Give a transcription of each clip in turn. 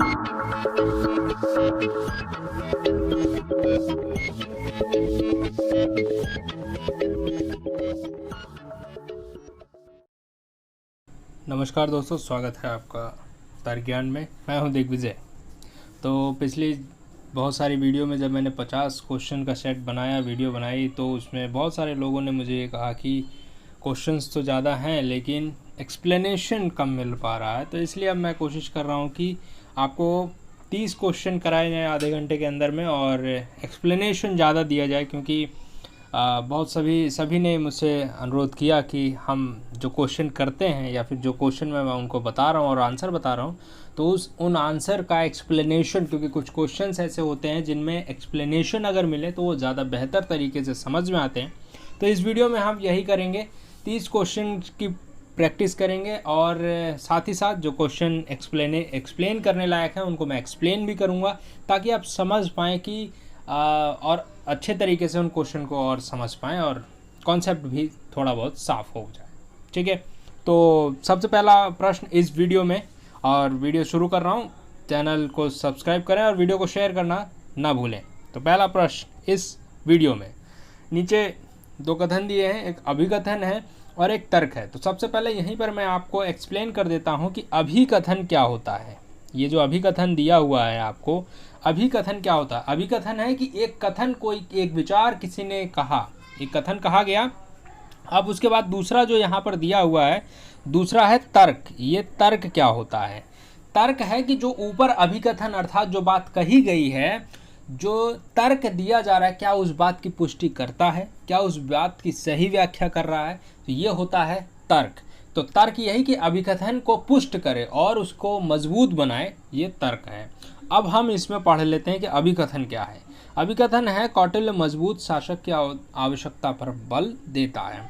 नमस्कार दोस्तों, स्वागत है आपका तर्क ज्ञान में। मैं हूं दिग्विजय। तो पिछली बहुत सारी वीडियो में जब मैंने 50 क्वेश्चन का सेट बनाया, वीडियो बनाई, तो उसमें बहुत सारे लोगों ने मुझे ये कहा कि क्वेश्चंस तो ज़्यादा हैं लेकिन एक्सप्लेनेशन कम मिल पा रहा है। तो इसलिए अब मैं कोशिश कर रहा हूँ कि आपको 30 क्वेश्चन कराए जाएँ आधे घंटे के अंदर में और एक्सप्लेनेशन ज़्यादा दिया जाए, क्योंकि बहुत सभी ने मुझसे अनुरोध किया कि हम जो क्वेश्चन करते हैं या फिर जो क्वेश्चन मैं उनको बता रहा हूँ और आंसर बता रहा हूँ, तो उन आंसर का एक्सप्लेनेशन, क्योंकि कुछ क्वेश्चंस ऐसे होते हैं जिनमें एक्सप्लेनेशन अगर मिले तो वो ज़्यादा बेहतर तरीके से समझ में आते हैं। तो इस वीडियो में हम यही करेंगे, 30 क्वेश्चन की प्रैक्टिस करेंगे और साथ ही साथ जो क्वेश्चन एक्सप्लेन करने लायक हैं उनको मैं एक्सप्लेन भी करूँगा, ताकि आप समझ पाएँ कि और अच्छे तरीके से उन क्वेश्चन को और समझ पाएँ और कॉन्सेप्ट भी थोड़ा बहुत साफ हो जाए। ठीक है, तो सबसे पहला प्रश्न इस वीडियो में, और वीडियो शुरू कर रहा हूँ, चैनल को सब्सक्राइब करें और वीडियो को शेयर करना ना भूलें। तो पहला प्रश्न इस वीडियो में, नीचे दो कथन दिए हैं, एक अभिकथन है और एक तर्क है। तो सबसे पहले यहीं पर मैं आपको एक्सप्लेन कर देता हूँ कि अभिकथन क्या होता है। ये जो अभिकथन दिया हुआ है आपको, अभिकथन क्या होता है? अभिकथन है कि एक कथन, कोई एक विचार किसी ने कहा, एक कथन कहा गया, अब उसके बाद दूसरा जो यहाँ पर दिया हुआ है, दूसरा है तर्क। ये तर्क क्या होता है? तर्क है कि जो ऊपर अभिकथन अर्थात जो बात कही गई है, जो तर्क दिया जा रहा है, क्या उस बात की पुष्टि करता है, क्या उस बात की सही व्याख्या कर रहा है, तो ये होता है तर्क। तो तर्क यही कि अभिकथन को पुष्ट करे और उसको मजबूत बनाए, ये तर्क है। अब हम इसमें पढ़ लेते हैं कि अभिकथन क्या है। अभिकथन है कौटिल्य मजबूत शासक की आवश्यकता पर बल देता है।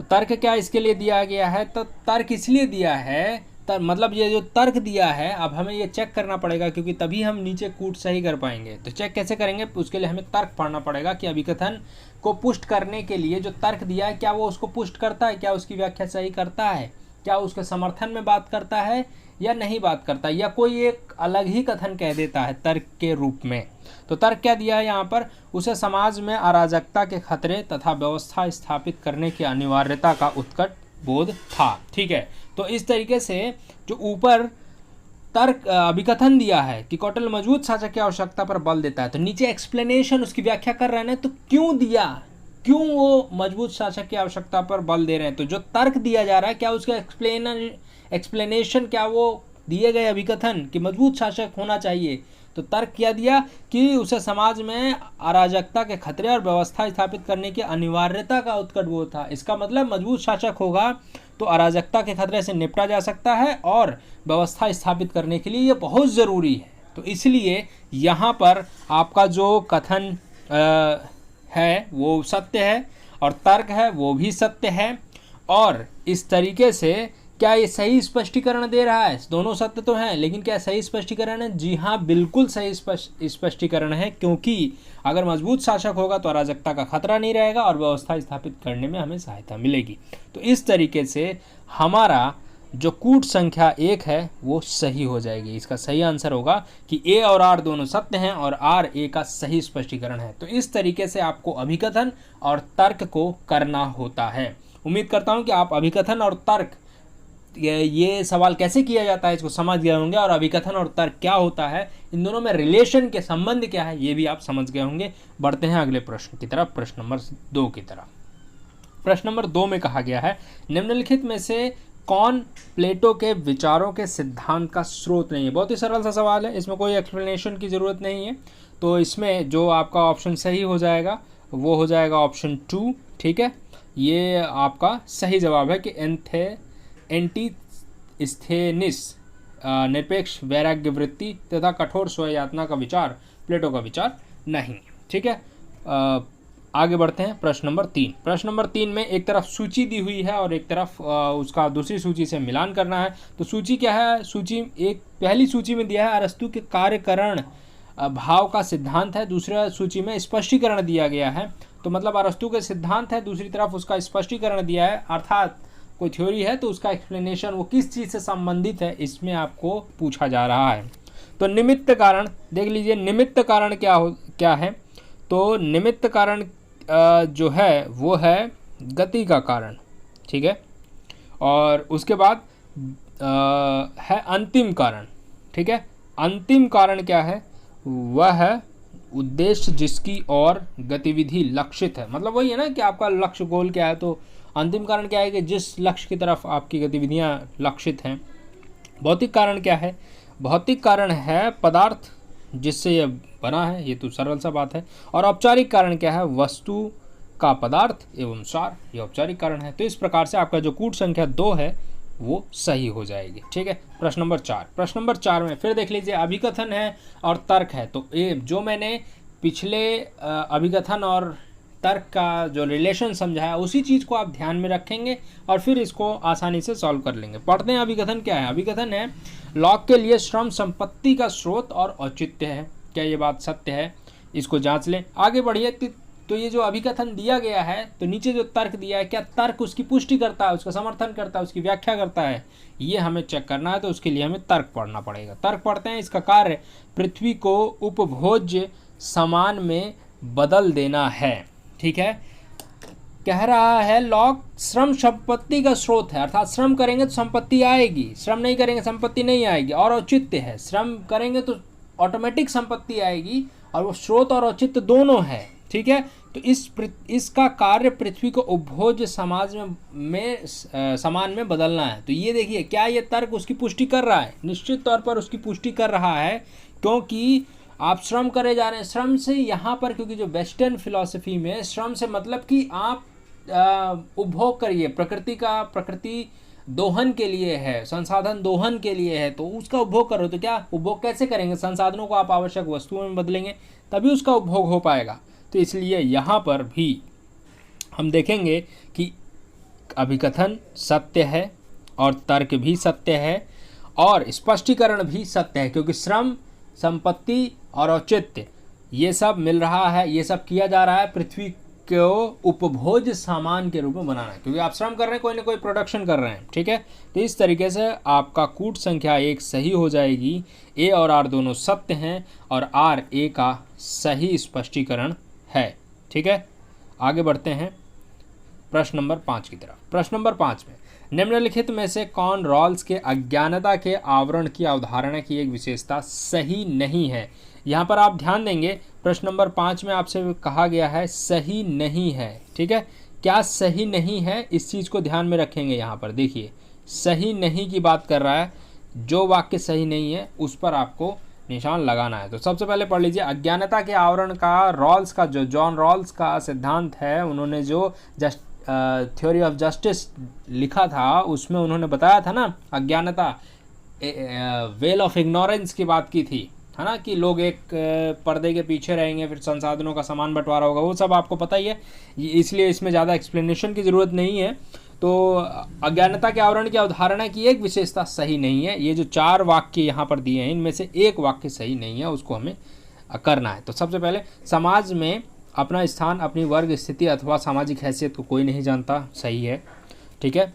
तर्क क्या इसके लिए दिया गया है? तो तर्क इसलिए दिया है, मतलब ये जो तर्क दिया है, अब हमें ये चेक करना पड़ेगा, क्योंकि तभी हम नीचे कूट सही कर पाएंगे। तो चेक कैसे करेंगे? उसके लिए हमें तर्क पढ़ना पड़ेगा कि अभिकथन को पुष्ट करने के लिए जो तर्क दिया है, क्या वो उसको पुष्ट करता है, क्या उसकी व्याख्या सही करता है, क्या उसके समर्थन में बात करता है या नहीं बात करता, या कोई एक अलग ही कथन कह देता है तर्क के रूप में। तो तर्क क्या दिया है यहाँ पर? उसे समाज में अराजकता के खतरे तथा व्यवस्था स्थापित करने की अनिवार्यता का उत्कट बोध था। ठीक है, तो इस तरीके से जो ऊपर तर्क अभिकथन दिया है कि कौटिल्य मजबूत शासक की आवश्यकता पर बल देता है, तो नीचे एक्सप्लेनेशन उसकी व्याख्या कर रहे हैं, तो क्यों दिया, क्यों वो मजबूत शासक की आवश्यकता पर बल दे रहे हैं। तो जो तर्क दिया जा रहा है, क्या उसका एक्सप्लेनेशन, क्या वो दिए गए अभिकथन कि मजबूत शासक होना चाहिए, तो तर्क क्या दिया कि उसे समाज में अराजकता के खतरे और व्यवस्था स्थापित करने की अनिवार्यता का उत्कट बोध था। इसका मतलब मजबूत शासक होगा तो अराजकता के खतरे से निपटा जा सकता है और व्यवस्था स्थापित करने के लिए ये बहुत ज़रूरी है। तो इसलिए यहाँ पर आपका जो कथन है वो सत्य है और तर्क है वो भी सत्य है। और इस तरीके से क्या ये सही स्पष्टीकरण दे रहा है? दोनों सत्य तो हैं, लेकिन क्या सही स्पष्टीकरण है? जी हाँ, बिल्कुल सही स्पष्टीकरण है, क्योंकि अगर मजबूत शासक होगा तो अराजकता का खतरा नहीं रहेगा और व्यवस्था स्थापित करने में हमें सहायता मिलेगी। तो इस तरीके से हमारा जो कूट संख्या 1 है वो सही हो जाएगी। इसका सही आंसर होगा कि ए और आर दोनों सत्य हैं और आर ए का सही स्पष्टीकरण है। तो इस तरीके से आपको अभिकथन और तर्क को करना होता है। उम्मीद करता हूँ कि आप अभिकथन और तर्क, ये सवाल कैसे किया जाता है इसको समझ गए होंगे, और अभिकथन और तर्क क्या होता है, इन दोनों में रिलेशन के संबंध क्या है, ये भी आप समझ गए होंगे। बढ़ते हैं अगले प्रश्न की तरफ, प्रश्न नंबर 2 की तरफ। प्रश्न नंबर 2 में कहा गया है, निम्नलिखित में से कौन प्लेटो के विचारों के सिद्धांत का स्रोत नहीं है? बहुत ही सरल सा सवाल है, इसमें कोई एक्सप्लेनेशन की ज़रूरत नहीं है। तो इसमें जो आपका ऑप्शन सही हो जाएगा वो हो जाएगा ऑप्शन 2। ठीक है, ये आपका सही जवाब है कि एंटीस्थेनिस निरपेक्ष वैराग्य वृत्ति तथा कठोर स्वयातना का विचार प्लेटो का विचार नहीं। ठीक है, आगे बढ़ते हैं। प्रश्न नंबर 3। प्रश्न नंबर 3 में एक तरफ सूची दी हुई है और एक तरफ उसका दूसरी सूची से मिलान करना है। तो सूची क्या है? सूची एक पहली सूची में दिया है अरस्तु के कार्यकरण भाव का सिद्धांत है, दूसरा सूची में स्पष्टीकरण दिया गया है। तो मतलब अरस्तु के सिद्धांत है, दूसरी तरफ उसका स्पष्टीकरण दिया है, अर्थात कोई थ्योरी है तो उसका एक्सप्लेनेशन वो किस चीज़ से संबंधित है, इसमें आपको पूछा जा रहा है। तो निमित्त कारण देख लीजिए, निमित्त कारण क्या है, तो निमित्त कारण जो है वो है गति का कारण, ठीक है। और उसके बाद है अंतिम कारण, ठीक है। अंतिम कारण क्या है, वह है उद्देश्य जिसकी और गतिविधि लक्षित है। मतलब वही है ना कि आपका लक्ष्य गोल क्या है, तो अंतिम कारण क्या है कि जिस लक्ष्य की तरफ आपकी गतिविधियां लक्षित हैं। भौतिक कारण क्या है, भौतिक कारण है पदार्थ जिससे यह बना है, ये तो सरल सा बात है। और औपचारिक कारण क्या है, वस्तु का पदार्थ एवं सार, ये औपचारिक कारण है। तो इस प्रकार से आपका जो कूट संख्या 2 है वो सही हो जाएगी, ठीक है। प्रश्न नंबर 4, प्रश्न नंबर 4 में फिर देख लीजिए अभिकथन है और तर्क है। तो ये जो मैंने पिछले अभिकथन और तर्क का जो रिलेशन समझाया उसी चीज़ को आप ध्यान में रखेंगे और फिर इसको आसानी से सॉल्व कर लेंगे। पढ़ते हैं अभिकथन क्या है। अभिकथन है लॉग के लिए श्रम संपत्ति का स्रोत और औचित्य है। क्या ये बात सत्य है, इसको जांच लें। आगे बढ़िए। तो ये जो अभिकथन दिया गया है, तो नीचे जो तर्क दिया है, क्या तर्क उसकी पुष्टि करता है, उसका समर्थन करता है, उसकी व्याख्या करता है, ये हमें चेक करना है। तो उसके लिए हमें तर्क पढ़ना पड़ेगा। तर्क पढ़ते हैं। इसका कार्य पृथ्वी को उपभोज्य सामान में बदल देना है, ठीक है। कह रहा है लॉग श्रम संपत्ति का स्रोत है, अर्थात श्रम करेंगे तो संपत्ति आएगी, श्रम नहीं करेंगे संपत्ति नहीं आएगी। और औचित्य है, श्रम करेंगे तो ऑटोमेटिक संपत्ति आएगी, और वो स्रोत और औचित्य दोनों है, ठीक है। तो इसका कार्य पृथ्वी को उपभोज्य समाज में सामान में बदलना है। तो ये देखिए, क्या ये तर्क उसकी पुष्टि कर रहा है? निश्चित तौर पर उसकी पुष्टि कर रहा है, क्योंकि आप श्रम करे जा रहे हैं। श्रम से यहाँ पर, क्योंकि जो वेस्टर्न फिलॉसफी में श्रम से मतलब कि आप उपभोग करिए, प्रकृति दोहन के लिए है, संसाधन दोहन के लिए है, तो उसका उपभोग करो। तो क्या उपभोग कैसे करेंगे? संसाधनों को आप आवश्यक वस्तुओं में बदलेंगे, तभी उसका उपभोग हो पाएगा। तो इसलिए यहाँ पर भी हम देखेंगे कि अभिकथन सत्य है और तर्क भी सत्य है और स्पष्टीकरण भी सत्य है, क्योंकि श्रम, संपत्ति और औचित्य ये सब मिल रहा है, ये सब किया जा रहा है पृथ्वी को उपभोज्य सामान के रूप में बनाना है, क्योंकि आप श्रम कर रहे हैं, कोई ना कोई प्रोडक्शन कर रहे हैं, ठीक है। तो इस तरीके से आपका कूट संख्या 1 सही हो जाएगी। ए और आर दोनों सत्य हैं और आर ए का सही स्पष्टीकरण है, ठीक है। आगे बढ़ते हैं प्रश्न नंबर 5 की तरफ। प्रश्न नंबर 5 में निम्नलिखित में से कौन रॉल्स के अज्ञानता के आवरण की अवधारणा की एक विशेषता सही नहीं है? यहाँ पर आप ध्यान देंगे, प्रश्न नंबर 5 में आपसे कहा गया है सही नहीं है, ठीक है। क्या सही नहीं है, इस चीज़ को ध्यान में रखेंगे। यहाँ पर देखिए, सही नहीं की बात कर रहा है, जो वाक्य सही नहीं है उस पर आपको निशान लगाना है। तो सबसे पहले पढ़ लीजिए, अज्ञानता के आवरण का रॉल्स का, जो जॉन रॉल्स का सिद्धांत है, उन्होंने जो थ्योरी ऑफ जस्टिस लिखा था, उसमें उन्होंने बताया था ना, अज्ञानता वेल ऑफ इग्नोरेंस की बात की थी, है ना, कि लोग एक पर्दे के पीछे रहेंगे, फिर संसाधनों का समान बंटवारा होगा, वो सब आपको पता ही है, इसलिए इसमें ज़्यादा एक्सप्लेनेशन की ज़रूरत नहीं है। तो अज्ञानता के आवरण की अवधारणा की एक विशेषता सही नहीं है। ये जो 4 वाक्य यहाँ पर दिए हैं, इनमें से एक वाक्य सही नहीं है, उसको हमें करना है। तो सबसे पहले, समाज में अपना स्थान, अपनी वर्ग स्थिति अथवा सामाजिक हैसियत को कोई नहीं जानता, सही है, ठीक है।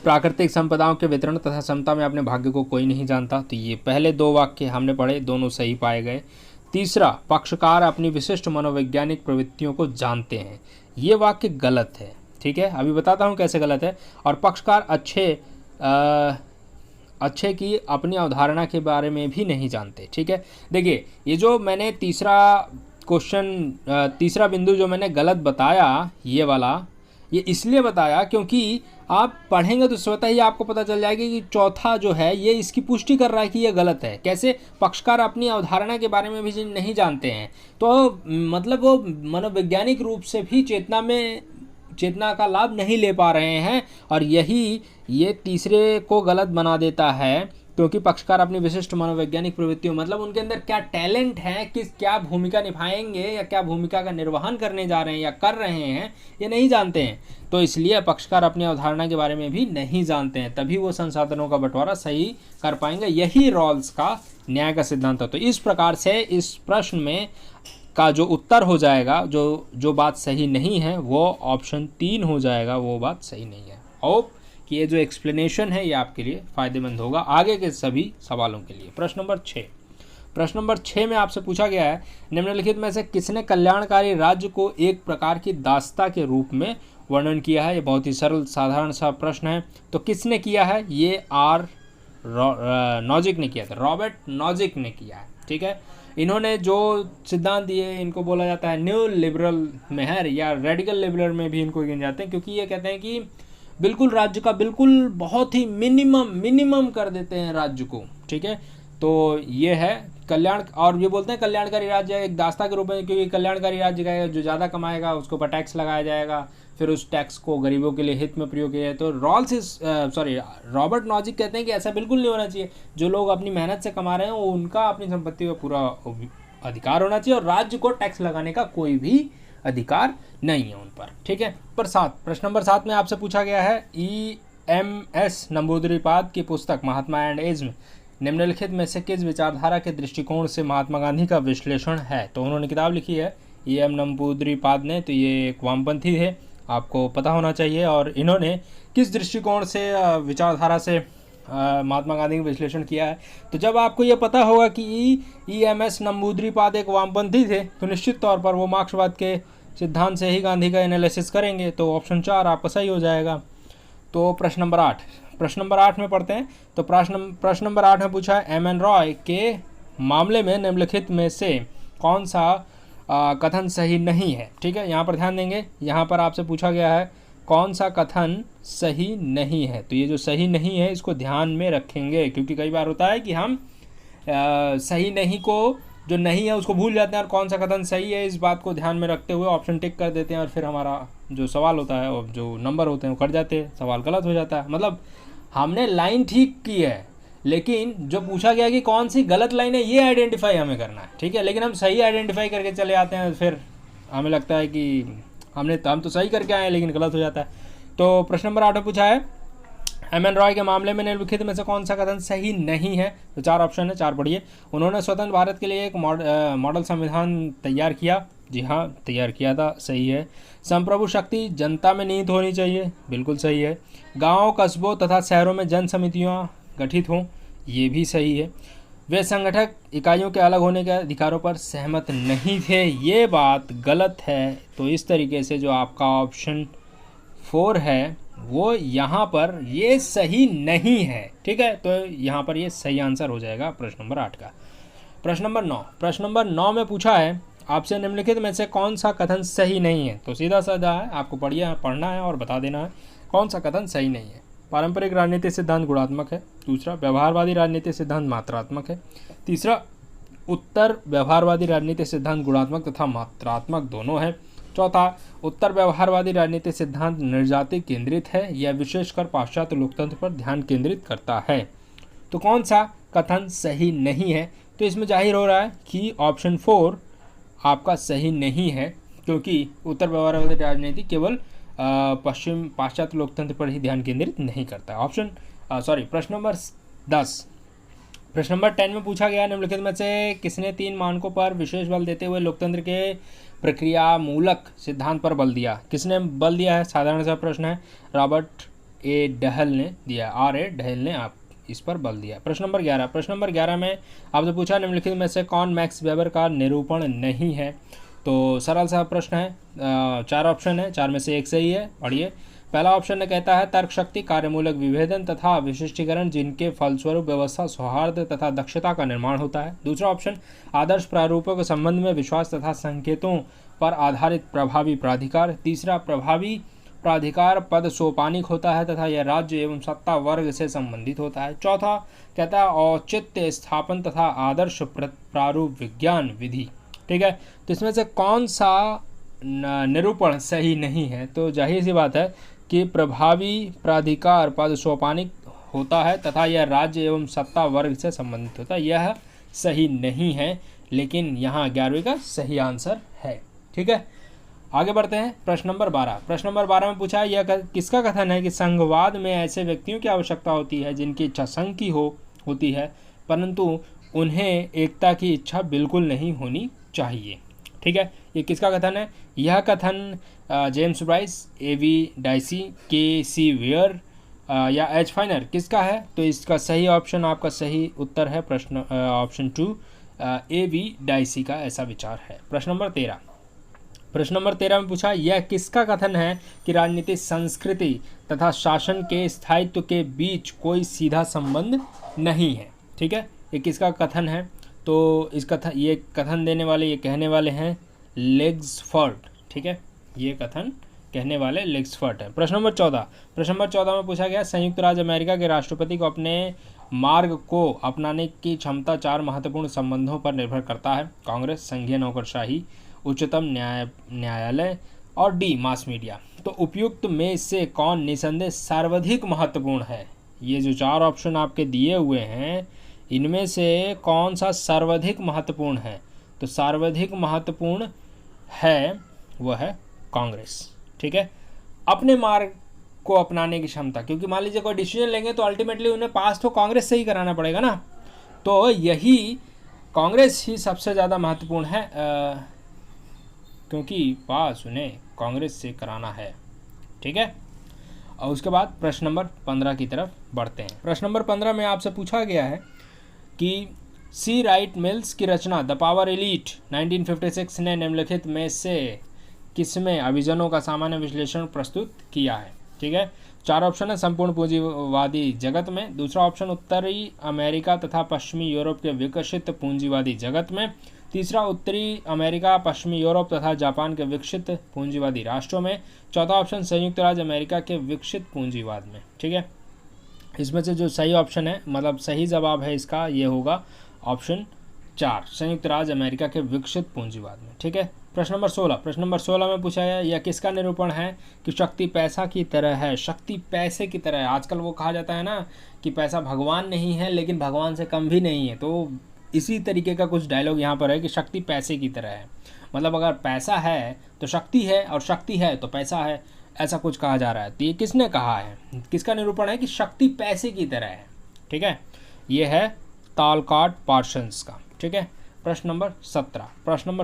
प्राकृतिक संपदाओं के वितरण तथा समता में अपने भाग्य को कोई नहीं जानता, तो ये पहले 2 वाक्य हमने पढ़े, दोनों सही पाए गए। तीसरा, पक्षकार अपनी विशिष्ट मनोवैज्ञानिक प्रवृत्तियों को जानते हैं, ये वाक्य गलत है, ठीक है। अभी बताता हूँ कैसे गलत है। और पक्षकार अच्छे की अपनी अवधारणा के बारे में भी नहीं जानते, ठीक है। देखिए, ये जो मैंने तीसरा बिंदु जो मैंने गलत बताया, ये वाला, ये इसलिए बताया क्योंकि आप पढ़ेंगे तो स्वतः ही आपको पता चल जाएगा कि चौथा जो है ये इसकी पुष्टि कर रहा है कि ये गलत है। कैसे? पक्षकार अपनी अवधारणा के बारे में भी नहीं जानते हैं, तो मतलब वो मनोवैज्ञानिक रूप से भी चेतना का लाभ नहीं ले पा रहे हैं, और ये तीसरे को गलत बना देता है, क्योंकि पक्षकार अपनी विशिष्ट मनोवैज्ञानिक प्रवृत्तियों, मतलब उनके अंदर क्या टैलेंट है, किस क्या भूमिका निभाएंगे या क्या भूमिका का निर्वहन करने जा रहे हैं या कर रहे हैं, ये नहीं जानते हैं। तो इसलिए पक्षकार अपनी अवधारणा के बारे में भी नहीं जानते हैं, तभी वो संसाधनों का बंटवारा सही कर पाएंगे। यही रॉल्स का न्याय का सिद्धांत है। तो इस प्रकार से इस प्रश्न में का जो उत्तर हो जाएगा, जो बात सही नहीं है, वो ऑप्शन 3 हो जाएगा, वो बात सही नहीं है। होप कि ये जो एक्सप्लेनेशन है ये आपके लिए फ़ायदेमंद होगा आगे के सभी सवालों के लिए। प्रश्न नंबर 6। प्रश्न नंबर 6 में आपसे पूछा गया है, निम्नलिखित में से किसने कल्याणकारी राज्य को एक प्रकार की दास्ता के रूप में वर्णन किया है। ये बहुत ही सरल साधारण सा प्रश्न है। तो किसने किया है, ये नॉजिक ने किया था, रॉबर्ट नॉजिक ने किया है। ठीक है, इन्होंने जो सिद्धांत दिए इनको बोला जाता है न्यू लिबरल में है, या रेडिकल लिबरल में भी इनको गिने जाते हैं, क्योंकि ये कहते हैं कि बिल्कुल राज्य का बिल्कुल बहुत ही मिनिमम कर देते हैं राज्य को। ठीक है, तो ये है कल्याण, और ये बोलते हैं कल्याणकारी राज्य एक दास्ता के रूप में, क्योंकि कल्याणकारी राज्य का जो ज़्यादा कमाएगा उसके ऊपर टैक्स लगाया जाएगा, फिर उस टैक्स को गरीबों के लिए हित में प्रयोग किया जाए। तो रॉबर्ट नॉजिक कहते हैं कि ऐसा बिल्कुल नहीं होना चाहिए। जो लोग अपनी मेहनत से कमा रहे हैं उनका अपनी संपत्ति पर पूरा अधिकार होना चाहिए, और राज्य को टैक्स लगाने का कोई भी अधिकार नहीं है उन पर। ठीक है, प्रश्न नंबर 7 में आपसे पूछा गया है, EMS नंबूदरीपाद की पुस्तक महात्मा एंड एज में निम्नलिखित में से किस विचारधारा के दृष्टिकोण से महात्मा गांधी का विश्लेषण है। तो उन्होंने किताब लिखी है EM नंबूदरीपाद ने, तो ये एक वामपंथी थे, आपको पता होना चाहिए। और इन्होंने किस दृष्टिकोण से विचारधारा से महात्मा गांधी का विश्लेषण किया है। तो जब आपको ये पता होगा कि EMS नंबूदरीपाद एक वामपंथी थे, तो निश्चित तौर पर वो मार्क्सवाद के सिद्धांत से ही गांधी का एनालिसिस करेंगे। तो ऑप्शन 4 आपका सही हो जाएगा। तो प्रश्न नंबर 8 में पढ़ते हैं। तो प्रश्न नंबर 8 में पूछा है, MN रॉय के मामले में निम्नलिखित में से कौन सा कथन सही नहीं है। ठीक है, यहाँ पर ध्यान देंगे, यहाँ पर आपसे पूछा गया है कौन सा कथन सही नहीं है। तो ये जो सही नहीं है इसको ध्यान में रखेंगे, क्योंकि कई बार होता है कि हम सही नहीं को, जो नहीं है उसको भूल जाते हैं, और कौन सा कथन सही है इस बात को ध्यान में रखते हुए ऑप्शन टिक कर देते हैं, और फिर हमारा जो सवाल होता है और जो नंबर होते हैं वो कट जाते हैं, सवाल गलत हो जाता है। मतलब हमने लाइन ठीक की है, लेकिन जो पूछा गया कि कौन सी गलत लाइन है ये आइडेंटिफाई हमें करना है। ठीक है, लेकिन हम सही आइडेंटिफाई करके चले आते हैं, फिर हमें लगता है कि हम तो सही करके आए हैं, लेकिन गलत हो जाता है। तो प्रश्न नंबर 8 में पूछा है, MN रॉय के मामले में निम्नलिखित में से कौन सा कथन सही नहीं है। तो 4 ऑप्शन है, 4 पढ़िए। उन्होंने स्वतंत्र भारत के लिए एक मॉडल संविधान तैयार किया। जी हाँ, तैयार किया था, सही है। संप्रभु शक्ति जनता में निहित होनी चाहिए, बिल्कुल सही है। गाँव, कस्बों तथा शहरों में जन समितियाँ गठित हों, ये भी सही है। वे संगठक इकाइयों के अलग होने के अधिकारों पर सहमत नहीं थे, ये बात गलत है। तो इस तरीके से जो आपका ऑप्शन 4 है वो यहाँ पर ये सही नहीं है। ठीक है, तो यहाँ पर ये सही आंसर हो जाएगा प्रश्न नंबर 8 का। प्रश्न नंबर 9 में पूछा है आपसे, निम्नलिखित में से कौन सा कथन सही नहीं है। तो सीधा साधा है, आपको पढ़ना है और बता देना है कौन सा कथन सही नहीं है। पारंपरिक राजनीतिक सिद्धांत गुणात्मक है। दूसरा, व्यवहारवादी राजनीतिक सिद्धांत मात्रात्मक है। तीसरा, उत्तर व्यवहारवादी राजनीतिक सिद्धांत गुणात्मक तथा मात्रात्मक दोनों है। चौथा, उत्तर व्यवहारवादी राजनीतिक सिद्धांत निर्जाति केंद्रित है, यह विशेषकर पाश्चात्य लोकतंत्र पर ध्यान केंद्रित करता है। तो कौन सा कथन सही नहीं है। तो इसमें जाहिर हो रहा है कि ऑप्शन 4 आपका सही नहीं है, क्योंकि उत्तर व्यवहारवादी राजनीति केवल पाश्चात्य लोकतंत्र पर ही ध्यान केंद्रित नहीं करता। प्रश्न नंबर 10। प्रश्न नंबर 10 में पूछा गया, निम्नलिखित में से किसने 3 मानकों पर विशेष बल देते हुए लोकतंत्र के प्रक्रिया मूलक सिद्धांत पर बल दिया। किसने बल दिया है, साधारण सा प्रश्न है, रॉबर्ट ए डहल ने दिया, R.A. डहल ने आप इस पर बल दिया। प्रश्न नंबर 11 में आपसे पूछा, निम्नलिखित में से कौन मैक्स वेबर का निरूपण नहीं है। तो सरल सा प्रश्न है, 4 ऑप्शन है, 4 में से एक सही है, पढ़िए। पहला ऑप्शन कहता है तर्क शक्ति, कार्यमूलक विभेदन तथा विशिष्टीकरण, जिनके फलस्वरूप व्यवस्था, सौहार्द तथा दक्षता का निर्माण होता है। दूसरा ऑप्शन, आदर्श प्रारूपों के संबंध में विश्वास तथा संकेतों पर आधारित प्रभावी प्राधिकार। तीसरा, प्रभावी प्राधिकार पद सोपानिक होता है तथा यह राज्य एवं सत्ता वर्ग से संबंधित होता है। चौथा कहता है औचित्य स्थापन तथा आदर्श प्रारूप विज्ञान विधि। ठीक है, तो इसमें से कौन सा निरूपण सही नहीं है। तो जाहिर सी बात है कि प्रभावी प्राधिकार पद सोपानिक होता है तथा यह राज्य एवं सत्ता वर्ग से संबंधित होता है, यह सही नहीं है, लेकिन यहाँ 11वीं का सही आंसर है। ठीक है, आगे बढ़ते हैं। प्रश्न नंबर 12 में पूछा है, यह किसका कथन है कि संघवाद में ऐसे व्यक्तियों की आवश्यकता होती है जिनकी इच्छा संघ की होती है, परंतु उन्हें एकता की इच्छा बिल्कुल नहीं होनी चाहिए। ठीक है, ये किसका कथन है। यह कथन James Bryce, A.V. Dicey, K.C. Wheare या H. फाइनर किसका है। तो इसका सही ऑप्शन, आपका सही उत्तर है प्रश्न ऑप्शन 2, A.V. डाइसी का ऐसा विचार है। प्रश्न नंबर 13 में पूछा, यह किसका कथन है कि राजनीतिक संस्कृति तथा शासन के स्थायित्व के बीच कोई सीधा संबंध नहीं है। ठीक है, ये किसका कथन है? तो ये कथन देने वाले, ये कहने वाले हैं लेग्सफर्ड। ठीक है, ये कथन कहने वाले लेग्सफर्ड है। प्रश्न नंबर 14 में पूछा गया, संयुक्त राज्य अमेरिका के राष्ट्रपति को अपने मार्ग को अपनाने की क्षमता 4 महत्वपूर्ण संबंधों पर निर्भर करता है। कांग्रेस, संघीय नौकरशाही, उच्चतम न्यायालय और डी मास मीडिया। तो उपयुक्त में से कौन निसंदेह सर्वाधिक महत्वपूर्ण है? ये जो 4 ऑप्शन आपके दिए हुए हैं, इनमें से कौन सा सर्वाधिक महत्वपूर्ण है? तो सर्वाधिक महत्वपूर्ण है वह है कांग्रेस। ठीक है, अपने मार्ग को अपनाने की क्षमता, क्योंकि मान लीजिए कोई डिसीजन लेंगे तो अल्टीमेटली उन्हें पास तो कांग्रेस से ही कराना पड़ेगा ना, तो यही कांग्रेस ही सबसे ज़्यादा महत्वपूर्ण है, क्योंकि पास उन्हें कांग्रेस से कराना है। ठीक है, और उसके बाद प्रश्न नंबर 15 की तरफ बढ़ते हैं। प्रश्न नंबर 15 में आपसे पूछा गया है कि सी राइट मिल्स की रचना द पावर एलीट 1956 ने निम्नलिखित में से किसमें अभिजनों का सामान्य विश्लेषण प्रस्तुत किया है? ठीक है, 4 ऑप्शन है, संपूर्ण पूंजीवादी जगत में, दूसरा ऑप्शन उत्तरी अमेरिका तथा पश्चिमी यूरोप के विकसित पूंजीवादी जगत में, तीसरा उत्तरी अमेरिका, पश्चिमी यूरोप तथा जापान के विकसित पूंजीवादी राष्ट्रों में, चौथा ऑप्शन संयुक्त राज्य अमेरिका के विकसित पूंजीवाद में। ठीक है, इसमें से जो सही ऑप्शन है, मतलब सही जवाब है इसका, ये होगा ऑप्शन 4, संयुक्त राज्य अमेरिका के विकसित पूंजीवाद में। ठीक है, प्रश्न नंबर 16 में पूछा गया, यह किसका निरूपण है कि शक्ति पैसा की तरह है? शक्ति पैसे की तरह है। आजकल वो कहा जाता है ना कि पैसा भगवान नहीं है लेकिन भगवान से कम भी नहीं है, तो इसी तरीके का कुछ डायलॉग यहाँ पर है कि शक्ति पैसे की तरह है, मतलब अगर पैसा है तो शक्ति है और शक्ति है तो पैसा है, ऐसा कुछ कहा जा रहा है। तो ये किसने कहा है, किसका निरूपण है कि शक्ति पैसे की तरह है? ठीक है, ये है तालकाट पार्सन्स का। ठीक है, प्रश्न नंबर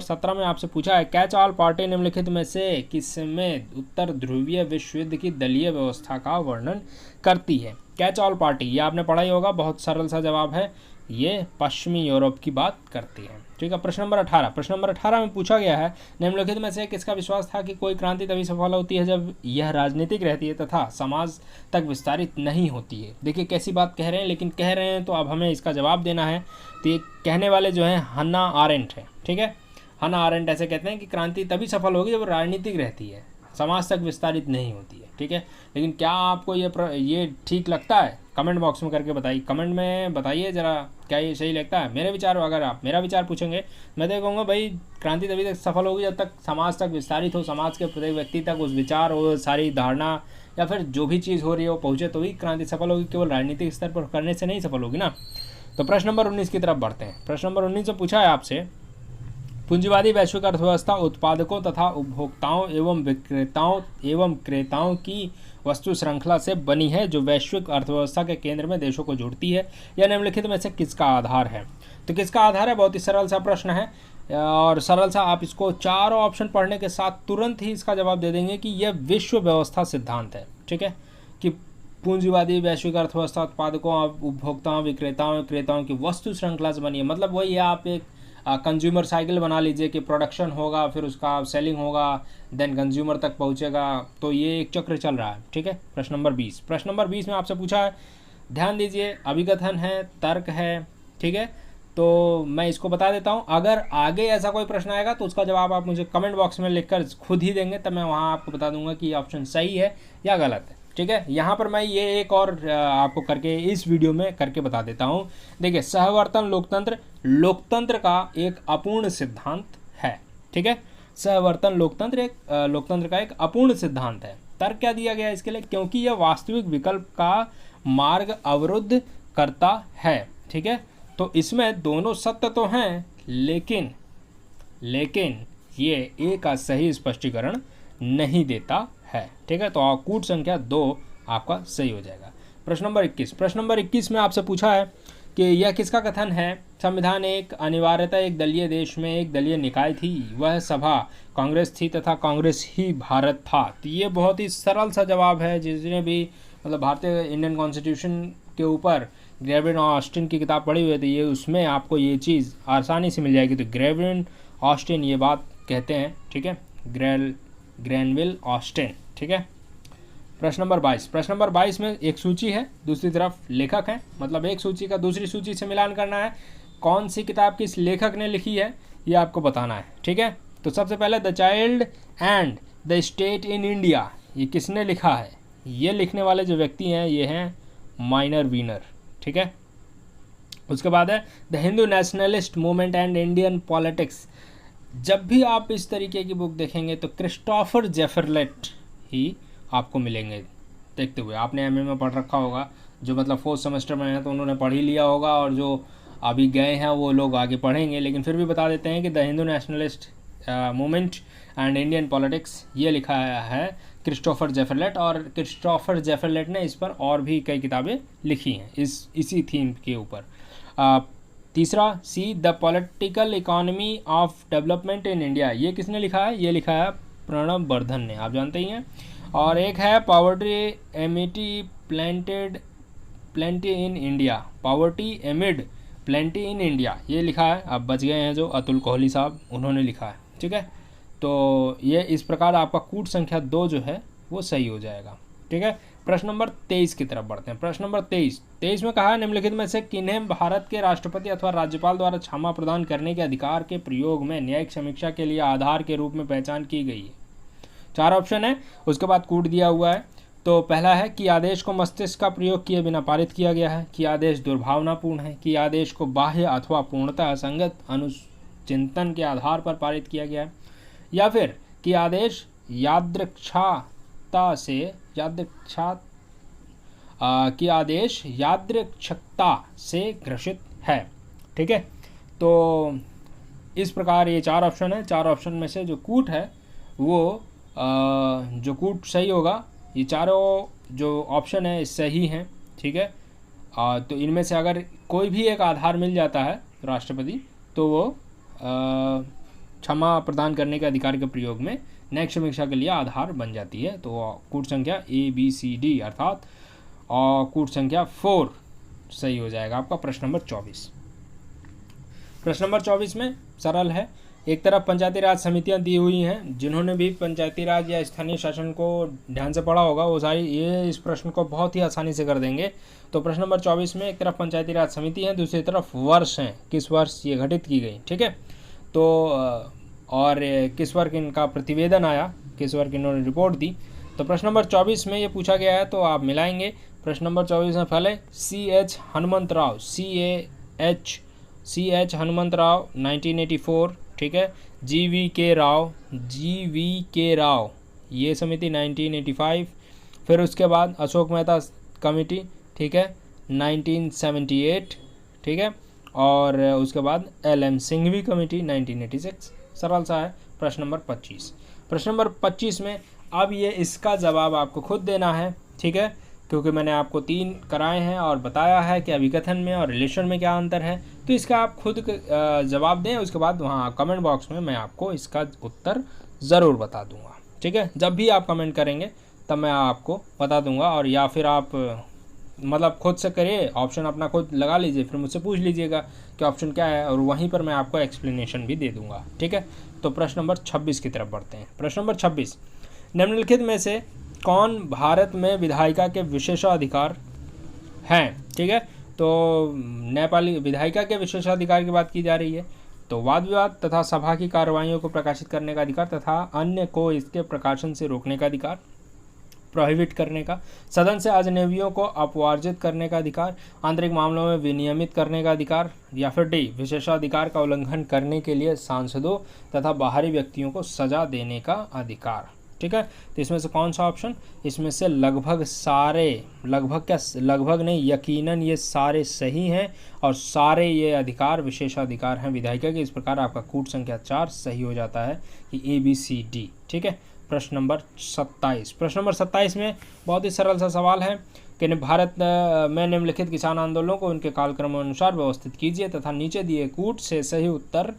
17 में आपसे पूछा है, कैच ऑल पार्टी निम्नलिखित में से किसमें उत्तर ध्रुवीय विश्व युद्ध की दलीय व्यवस्था का वर्णन करती है? कैच ऑल पार्टी, ये आपने पढ़ा ही होगा, बहुत सरल सा जवाब है, ये पश्चिमी यूरोप की बात करती है। ठीक है, प्रश्न नंबर 18 में पूछा गया है, निम्नलिखित में से किसका विश्वास था कि कोई क्रांति तभी सफल होती है जब यह राजनीतिक रहती है तथा समाज तक विस्तारित नहीं होती है? देखिए कैसी बात कह रहे हैं, लेकिन कह रहे हैं तो अब हमें इसका जवाब देना है। तो ये कहने वाले जो हैं हन्ना आरेंट है। ठीक है, हन्ना आरेंट ऐसे कहते हैं कि क्रांति तभी सफल होगी जब राजनीतिक रहती है, समाज तक विस्तारित नहीं होती है। ठीक है, लेकिन क्या आपको ये ठीक लगता है? कमेंट बॉक्स में करके बताइए, कमेंट में बताइए ज़रा, क्या ये सही लगता है? मेरे विचार, अगर आप मेरा विचार पूछेंगे, मैं तो कहूँगा भाई क्रांति तभी तक सफल होगी जब तक समाज तक विस्तारित हो, समाज के प्रत्येक व्यक्ति तक उस विचार हो, सारी धारणा या फिर जो भी चीज़ हो रही हो पहुँचे, तो ही क्रांति सफल होगी, केवल राजनीतिक स्तर पर करने से नहीं सफल होगी ना। तो प्रश्न नंबर 19 की तरफ बढ़ते हैं। प्रश्न नंबर 19 में पूछा है आपसे, पूंजीवादी वैश्विक अर्थव्यवस्था उत्पादकों तथा उपभोक्ताओं एवं क्रेताओं की वस्तु श्रृंखला से बनी है जो वैश्विक अर्थव्यवस्था के केंद्र में देशों को जोड़ती है। यह निम्नलिखित में से किसका आधार है? तो किसका आधार है, बहुत ही सरल सा प्रश्न है और सरल सा, आप इसको 4 ऑप्शन पढ़ने के साथ तुरंत ही इसका जवाब दे देंगे कि यह विश्व व्यवस्था सिद्धांत है। ठीक है, कि पूंजीवादी वैश्विक अर्थव्यवस्था उत्पादकों, उपभोक्ताओं, विक्रेताओं, क्रेताओं की वस्तु श्रृंखला से बनी है। मतलब वही आप एक कंज्यूमर साइकिल बना लीजिए कि प्रोडक्शन होगा, फिर उसका सेलिंग होगा, देन कंज्यूमर तक पहुंचेगा, तो ये एक चक्र चल रहा है। ठीक है, प्रश्न नंबर 20 में आपसे पूछा है, ध्यान दीजिए, अभिकथन है, तर्क है। ठीक है, तो मैं इसको बता देता हूँ, अगर आगे ऐसा कोई प्रश्न आएगा तो उसका जवाब आप मुझे कमेंट बॉक्स में लिखकर खुद ही देंगे, तब मैं वहाँ आपको बता दूंगा कि ऑप्शन सही है या गलत है। ठीक है, यहाँ पर मैं ये एक और आपको करके इस वीडियो में करके बता देता हूँ। देखिए, सहवर्तन लोकतंत्र का एक अपूर्ण सिद्धांत है। ठीक है, सहवर्तन लोकतंत्र का एक अपूर्ण सिद्धांत है। तर्क क्या दिया गया इसके लिए? क्योंकि यह वास्तविक विकल्प का मार्ग अवरुद्ध करता है। ठीक है, तो इसमें दोनों सत्य तो हैं, लेकिन ये एक का सही स्पष्टीकरण नहीं देता है। ठीक है, तो कूट संख्या 2 आपका सही हो जाएगा। प्रश्न नंबर 21 में आपसे पूछा है कि यह किसका कथन है? संविधान एक अनिवार्यता एक दलीय देश में एक दलीय निकाय थी, वह सभा कांग्रेस थी तथा कांग्रेस ही भारत था। तो ये बहुत ही सरल सा जवाब है, जिसने भी मतलब भारतीय इंडियन कॉन्स्टिट्यूशन के ऊपर ग्रेविन ऑस्टिन की किताब पढ़ी हुई है तो ये उसमें आपको ये चीज़ आसानी से मिल जाएगी। तो ग्रेविन ऑस्टिन ये बात कहते हैं, ठीक है, ग्रेनविल ऑस्टिन, ठीक है। प्रश्न नंबर 22, प्रश्न नंबर 22 में एक सूची है, दूसरी तरफ लेखक है, मतलब एक सूची का दूसरी सूची से मिलान करना है। कौन सी किताब किस लेखक ने लिखी है ये आपको बताना है, ठीक है। तो सबसे पहले the child and the state in India, ये किसने लिखा है? ये लिखने वाले जो व्यक्ति हैं ये हैं माइनर वीनर, ठीक है। उसके बाद है the Hindu nationalist movement and Indian politics. जब भी आप इस तरीके की बुक देखेंगे तो क्रिस्टोफर जेफरलेट ही आपको मिलेंगे। देखते हुए आपने एमए में पढ़ रखा होगा, जो मतलब 4th सेमेस्टर में है तो उन्होंने पढ़ ही लिया होगा, और जो अभी गए हैं वो लोग आगे पढ़ेंगे, लेकिन फिर भी बता देते हैं कि the Hindu nationalist movement and Indian politics ये लिखा है क्रिस्टोफर जेफरलेट, और क्रिस्टोफर जेफरलेट ने इस पर और भी कई किताबें लिखी हैं इसी थीम के ऊपर। तीसरा see the political economy of development in India, ये किसने लिखा है? ये लिखा है प्रणब वर्धन ने, आप जानते ही हैं। और एक है poverty Amity plenty in India, poverty एमिड plenty in India, ये लिखा है, अब बच गए हैं जो अतुल कोहली साहब, उन्होंने लिखा है, ठीक है। तो ये इस प्रकार आपका कूट संख्या 2 जो है वो सही हो जाएगा, ठीक है। प्रश्न नंबर 23 की तरफ बढ़ते हैं। प्रश्न नंबर 23 में कहा है निम्नलिखित में से किन्हें भारत के राष्ट्रपति अथवा राज्यपाल द्वारा क्षमा प्रदान करने के अधिकार के प्रयोग में न्यायिक समीक्षा के लिए आधार के रूप में पहचान की गई है? 4 ऑप्शन है, उसके बाद कूट दिया हुआ है। तो पहला है कि आदेश को मस्तिष्क का प्रयोग किए बिना पारित किया गया है, कि आदेश दुर्भावनापूर्ण है, कि आदेश को बाह्य अथवा पूर्णतः असंगत अनुचिंतन के आधार पर पारित किया गया है, या फिर कि आदेश यादृच्छकता से घर्षित है, ठीक है। तो इस प्रकार ये 4 ऑप्शन है। 4 ऑप्शन में से जो कूट है वो जो कूट सही होगा, ये चारों जो ऑप्शन है सही हैं, ठीक है। तो इनमें से अगर कोई भी एक आधार मिल जाता है राष्ट्रपति तो वो क्षमा प्रदान करने के अधिकार के प्रयोग में न्यायिक समीक्षा के लिए आधार बन जाती है। तो कूट संख्या ABCD अर्थात कूट संख्या 4 सही हो जाएगा आपका। प्रश्न नंबर 24, प्रश्न नंबर 24 में सरल है। एक तरफ पंचायती राज समितियां दी हुई हैं, जिन्होंने भी पंचायती राज या स्थानीय शासन को ध्यान से पढ़ा होगा वो सारी ये इस प्रश्न को बहुत ही आसानी से कर देंगे। तो प्रश्न नंबर 24 में एक तरफ पंचायती राज समिति है, दूसरी तरफ वर्ष हैं, किस वर्ष ये गठित की गई, ठीक है। तो और किस वर्ष इनका प्रतिवेदन आया, किस वर्ष इन्होंने रिपोर्ट दी। तो प्रश्न नंबर 24 में ये पूछा गया है, तो आप मिलाएंगे। प्रश्न नंबर 24 में पहले CH हनुमंतराव, CH हनुमंतराव 1984, ठीक है। GV के राव ये समिति 1985, फिर उसके बाद अशोक मेहता कमेटी, ठीक है, 1978, ठीक है। और उसके बाद LM सिंघवी कमेटी 1986। सरल सा है। प्रश्न नंबर 25, प्रश्न नंबर 25 में अब ये इसका जवाब आपको खुद देना है, ठीक है, क्योंकि मैंने आपको 3 कराए हैं और बताया है कि अभिकथन में और रिलेशन में क्या अंतर है। तो इसका आप खुद जवाब दें, उसके बाद वहाँ कमेंट बॉक्स में मैं आपको इसका उत्तर ज़रूर बता दूंगा, ठीक है। जब भी आप कमेंट करेंगे तब मैं आपको बता दूंगा, और या फिर आप मतलब खुद से करिए, ऑप्शन अपना खुद लगा लीजिए, फिर मुझसे पूछ लीजिएगा कि ऑप्शन क्या है, और वहीं पर मैं आपको एक्सप्लेनेशन भी दे दूंगा, ठीक है। तो प्रश्न नंबर 26 की तरफ बढ़ते हैं। प्रश्न नंबर 26, निम्नलिखित में से कौन भारत में विधायिका के विशेषाधिकार हैं, ठीक है। तो नेपाली विधायिका के विशेषाधिकार की बात की जा रही है। तो वाद विवाद तथा सभा की कार्रवाइयों को प्रकाशित करने का अधिकार तथा अन्य को इसके प्रकाशन से रोकने का अधिकार, प्रोहिबिट करने का, सदन से अजनबियों को अपवार्जित करने का अधिकार, आंतरिक मामलों में विनियमित करने का अधिकार, या फिर डी विशेषाधिकार का उल्लंघन करने के लिए सांसदों तथा बाहरी व्यक्तियों को सजा देने का अधिकार, ठीक है। तो इसमें से कौन सा ऑप्शन, इसमें से लगभग सारे, लगभग नहीं यकीनन ये सारे सही हैं, और सारे ये अधिकार विशेषाधिकार हैं विधायिका के। इस प्रकार आपका कूट संख्या 4 सही हो जाता है कि ABCD, ठीक है। प्रश्न नंबर 27, प्रश्न नंबर 27 में बहुत ही सरल सा सवाल है कि भारत में निम्नलिखित किसान आंदोलनों को उनके कालक्रम अनुसार व्यवस्थित कीजिए तथा नीचे दिए कूट से सही उत्तर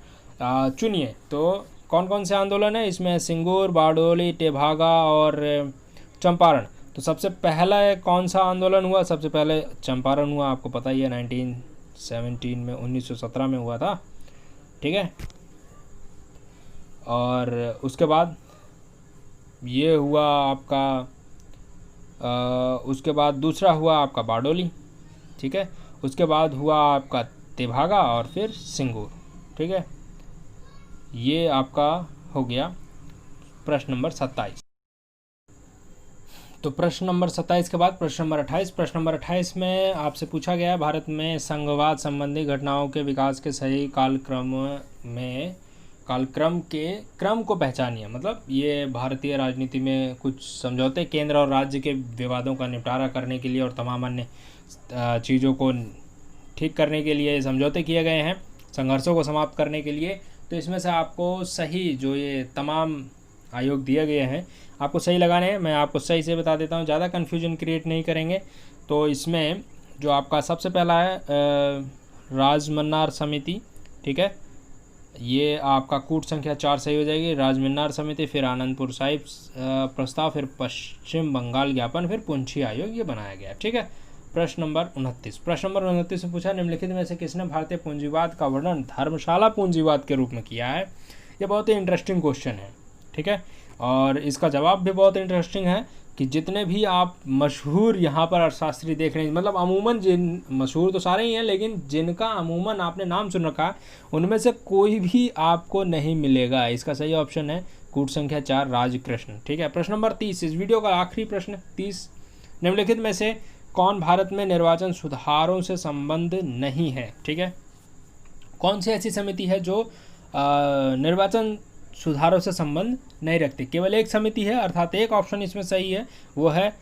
चुनिए। तो कौन कौन से आंदोलन है इसमें? सिंगूर, बारडोली, तेभागा और चंपारण। तो सबसे पहला कौन सा आंदोलन हुआ? सबसे पहले चंपारण हुआ, आपको पता ही है 1917 में, 1917 में हुआ था, ठीक है। और उसके बाद ये हुआ आपका उसके बाद दूसरा हुआ आपका बारडोली, ठीक है। उसके बाद हुआ आपका तेभागा और फिर सिंगूर, ठीक है। ये आपका हो गया प्रश्न नंबर 27। तो प्रश्न नंबर 27 के बाद प्रश्न नंबर 28। प्रश्न नंबर 28 में आपसे पूछा गया भारत में संघवाद संबंधी घटनाओं के विकास के सही कालक्रम के क्रम को पहचानिए। मतलब ये भारतीय राजनीति में कुछ समझौते केंद्र और राज्य के विवादों का निपटारा करने के लिए और तमाम अन्य चीज़ों को ठीक करने के लिए समझौते किए गए हैं, संघर्षों को समाप्त करने के लिए। तो इसमें से आपको सही जो ये तमाम आयोग दिए गए हैं आपको सही लगाने हैं। मैं आपको सही से बता देता हूँ, ज़्यादा कन्फ्यूजन क्रिएट नहीं करेंगे। तो इसमें जो आपका सबसे पहला है राजमन्नार समिति, ठीक है, ये आपका कूट संख्या 4 सही हो जाएगी। राजमन्नार समिति, फिर आनंदपुर साहिब प्रस्ताव, फिर पश्चिम बंगाल ज्ञापन, फिर पुंछी आयोग, ये बनाया गया, ठीक है। प्रश्न नंबर 29। प्रश्न नंबर 29 में पूछा निम्नलिखित में से किसने भारतीय पूंजीवाद का वर्णन धर्मशाला पूंजीवाद के रूप में किया है? ये बहुत ही इंटरेस्टिंग क्वेश्चन है, ठीक है। और इसका जवाब भी बहुत इंटरेस्टिंग है कि जितने भी आप मशहूर यहाँ पर अर्थशास्त्री देख रहे हैं, मतलब अमूमन जिन मशहूर तो सारे ही हैं, लेकिन जिनका अमूमन आपने नाम सुन रखा है उनमें से कोई भी आपको नहीं मिलेगा। इसका सही ऑप्शन है कूट संख्या 4 राजकृष्ण, ठीक है। प्रश्न नंबर 30, इस वीडियो का आखिरी प्रश्न 30, निम्नलिखित में से कौन भारत में निर्वाचन सुधारों से संबंध नहीं है? ठीक है, कौन सी ऐसी समिति है जो निर्वाचन सुधारों से संबंध नहीं रखती? केवल एक समिति है, अर्थात एक ऑप्शन इसमें सही है, वो है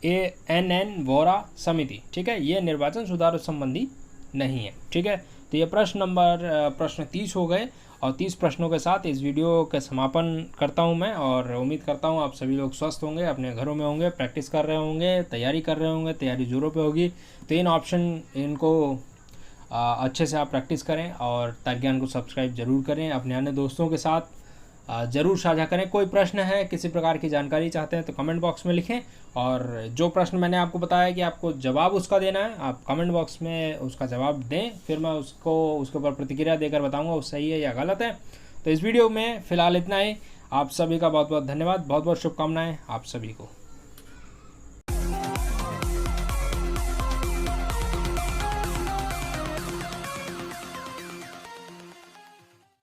NANN वोरा समिति, ठीक है। ये निर्वाचन सुधारों संबंधी नहीं है, ठीक है। तो ये प्रश्न 30 हो गए और 30 प्रश्नों के साथ इस वीडियो का समापन करता हूं मैं, और उम्मीद करता हूं आप सभी लोग स्वस्थ होंगे, अपने घरों में होंगे, प्रैक्टिस कर रहे होंगे, तैयारी कर रहे होंगे, तैयारी जोरों पे होगी। तो इन ऑप्शन इनको अच्छे से आप प्रैक्टिस करें और तार्ज्ञान को सब्सक्राइब जरूर करें, अपने अन्य दोस्तों के साथ ज़रूर साझा करें। कोई प्रश्न है, किसी प्रकार की जानकारी चाहते हैं तो कमेंट बॉक्स में लिखें, और जो प्रश्न मैंने आपको बताया कि आपको जवाब उसका देना है, आप कमेंट बॉक्स में उसका जवाब दें, फिर मैं उसके ऊपर प्रतिक्रिया देकर बताऊंगा वो सही है या गलत है। तो इस वीडियो में फ़िलहाल इतना ही। आप सभी का बहुत बहुत धन्यवाद, बहुत बहुत शुभकामनाएँ आप सभी को।